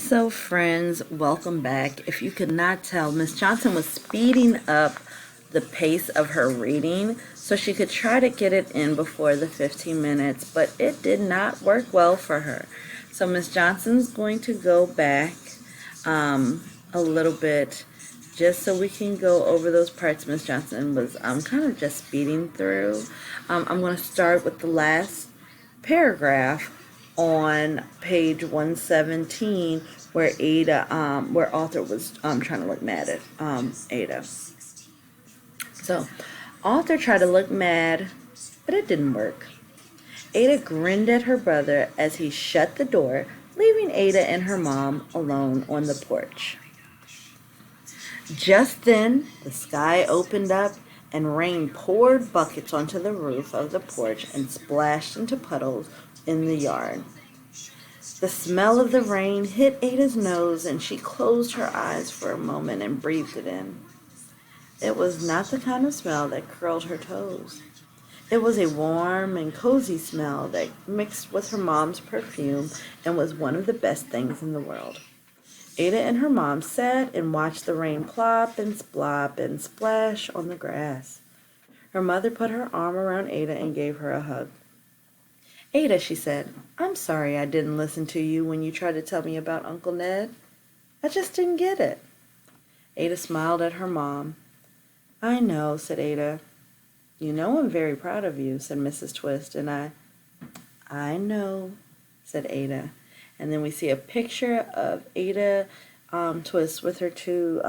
So friends, welcome back. If you could not tell, Miss Johnson was speeding up the pace of her reading so she could try to get it in before the 15 minutes, but it did not work well for her. So Miss Johnson's going to go back a little bit just so we can go over those parts Miss Johnson was kind of just speeding through. I'm going to start with the last paragraph on page 117 where where Arthur was trying to look mad at Ada. So Arthur tried to look mad, but it didn't work. Ada grinned at her brother as he shut the door, leaving Ada and her mom alone on the porch. Just then, the sky opened up and rain poured buckets onto the roof of the porch and splashed into puddles in the yard. The smell of the rain hit Ada's nose and she closed her eyes for a moment and breathed it in. It was not the kind of smell that curled her toes. It was a warm and cozy smell that mixed with her mom's perfume and was one of the best things in the world. Ada and her mom sat and watched the rain plop and splop and splash on the grass. Her mother put her arm around Ada and gave her a hug. Ada, she said, I'm sorry I didn't listen to you when you tried to tell me about Uncle Ned. I just didn't get it. Ada smiled at her mom. I know, said Ada. You know I'm very proud of you, said Mrs. Twist, and I know, said Ada. And then we see a picture of Ada Twist with her two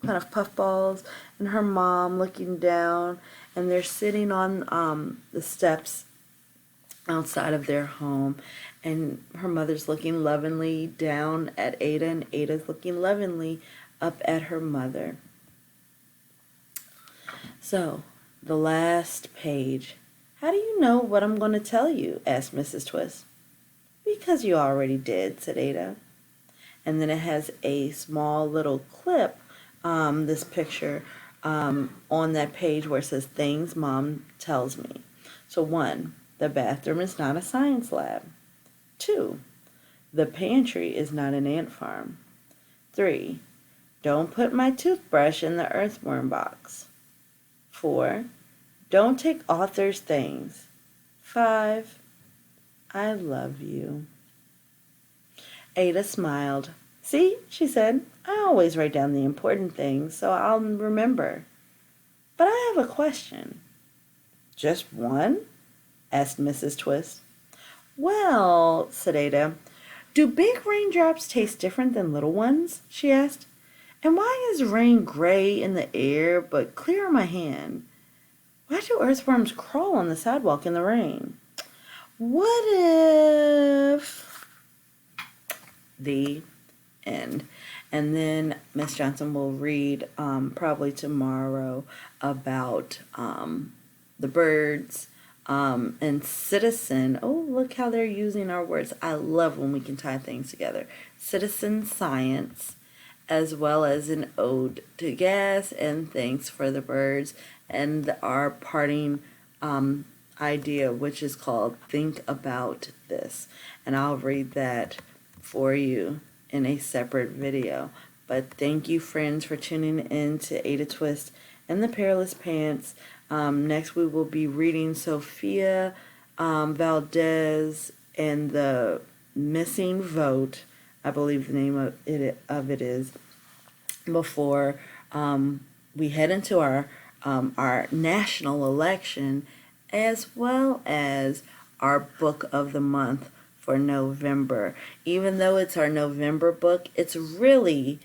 kind of puffballs and her mom looking down, and they're sitting on the steps outside of their home, and her mother's looking lovingly down at Ada, and Ada's looking lovingly up at her mother. So, the last page. How do you know what I'm going to tell you? Asked Mrs. Twist. Because you already did, said Ada. And then it has a small little clip, this picture, on that page where it says, Things Mom Tells Me. So 1, the bathroom is not a science lab. 2, the pantry is not an ant farm. 3, don't put my toothbrush in the earthworm box. 4, don't take Arthur's things. 5, I love you. Ada smiled. See, she said, I always write down the important things so I'll remember. But I have a question. Just one? Asked Mrs. Twist. Well, said Ada, do big raindrops taste different than little ones? She asked. And why is rain gray in the air but clear on my hand? Why do earthworms crawl on the sidewalk in the rain? What if... The end. And then Miss Johnson will read probably tomorrow about the birds and citizen. Oh, look how they're using our words. I love when we can tie things together. Citizen science, as well as an ode to gas and thanks for the birds, and our parting idea, which is called Think About This. And I'll read that for you in a separate video. But thank you, friends, for tuning in to Ada Twist and the Perilous Pants. Next we will be reading Sophia Valdez and the Missing Vote, I believe the name of it is, before we head into our national election, as well as our book of the month for November. Even though it's our November book, it's really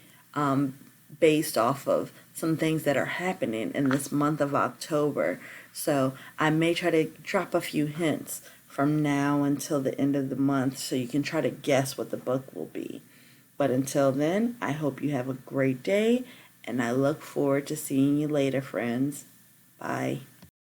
based off of some things that are happening in this month of October. So I may try to drop a few hints from now until the end of the month so you can try to guess what the book will be. But until then, I hope you have a great day, and I look forward to seeing you later, friends. Bye.